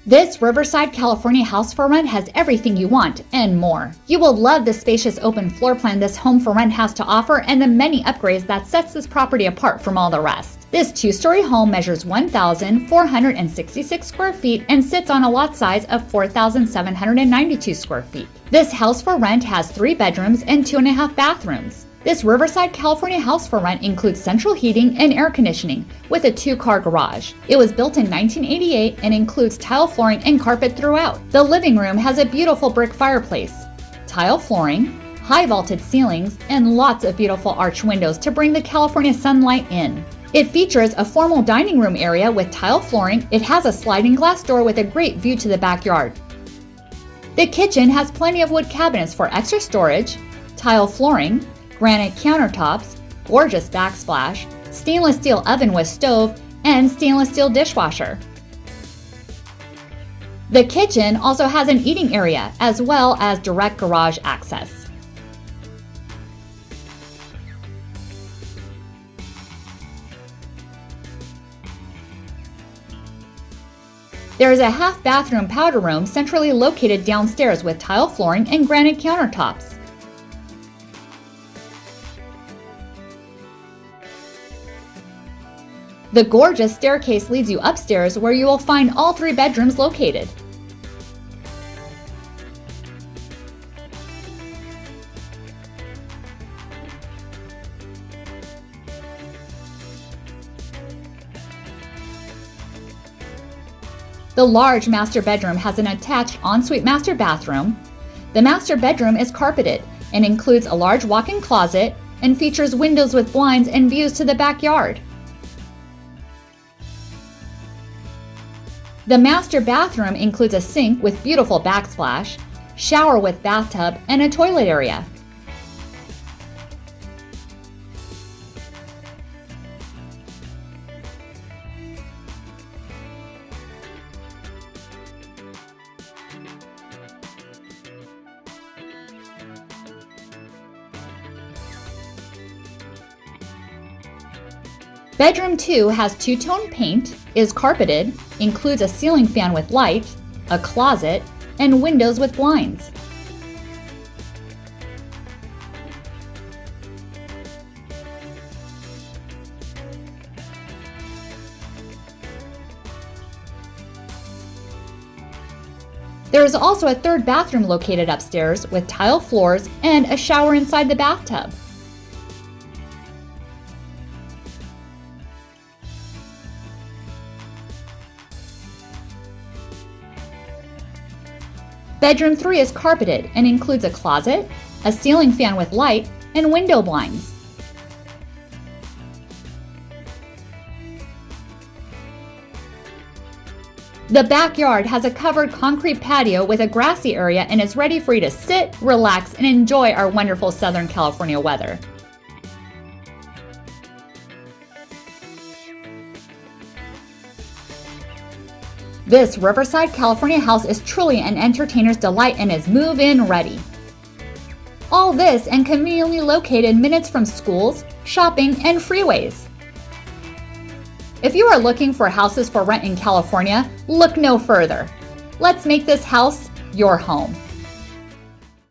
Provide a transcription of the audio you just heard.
This Riverside California house for rent has everything you want and more. You will love the spacious open floor plan this home for rent has to offer and the many upgrades that sets this property apart from all the rest. This two-story home measures 1,466 square feet and sits on a lot size of 4,792 square feet. This house for rent has 3 bedrooms and 2.5 bathrooms. This Riverside California house for rent includes central heating and air conditioning with a 2-car garage. It was built in 1988 and includes tile flooring and carpet throughout. The living room has a beautiful brick fireplace, tile flooring, high vaulted ceilings, and lots of beautiful arched windows to bring the California sunlight in. It features a formal dining room area with tile flooring. It has a sliding glass door with a great view to the backyard. The kitchen has plenty of wood cabinets for extra storage, tile flooring, granite countertops, gorgeous backsplash, stainless steel oven with stove, and stainless steel dishwasher. The kitchen also has an eating area as well as direct garage access. There is a half bathroom powder room centrally located downstairs with tile flooring and granite countertops. The gorgeous staircase leads you upstairs where you will find all 3 bedrooms located. The large master bedroom has an attached ensuite master bathroom. The master bedroom is carpeted and includes a large walk-in closet and features windows with blinds and views to the backyard. The master bathroom includes a sink with beautiful backsplash, shower with bathtub, and a toilet area. Bedroom 2 has two-tone paint, is carpeted, includes a ceiling fan with light, a closet, and windows with blinds. There is also a 3rd bathroom located upstairs with tile floors and a shower inside the bathtub. Bedroom 3 is carpeted and includes a closet, a ceiling fan with light, and window blinds. The backyard has a covered concrete patio with a grassy area and is ready for you to sit, relax, and enjoy our wonderful Southern California weather. This Riverside California house is truly an entertainer's delight and is move-in ready. All this and conveniently located minutes from schools, shopping, and freeways. If you are looking for houses for rent in California, look no further. Let's make this house your home.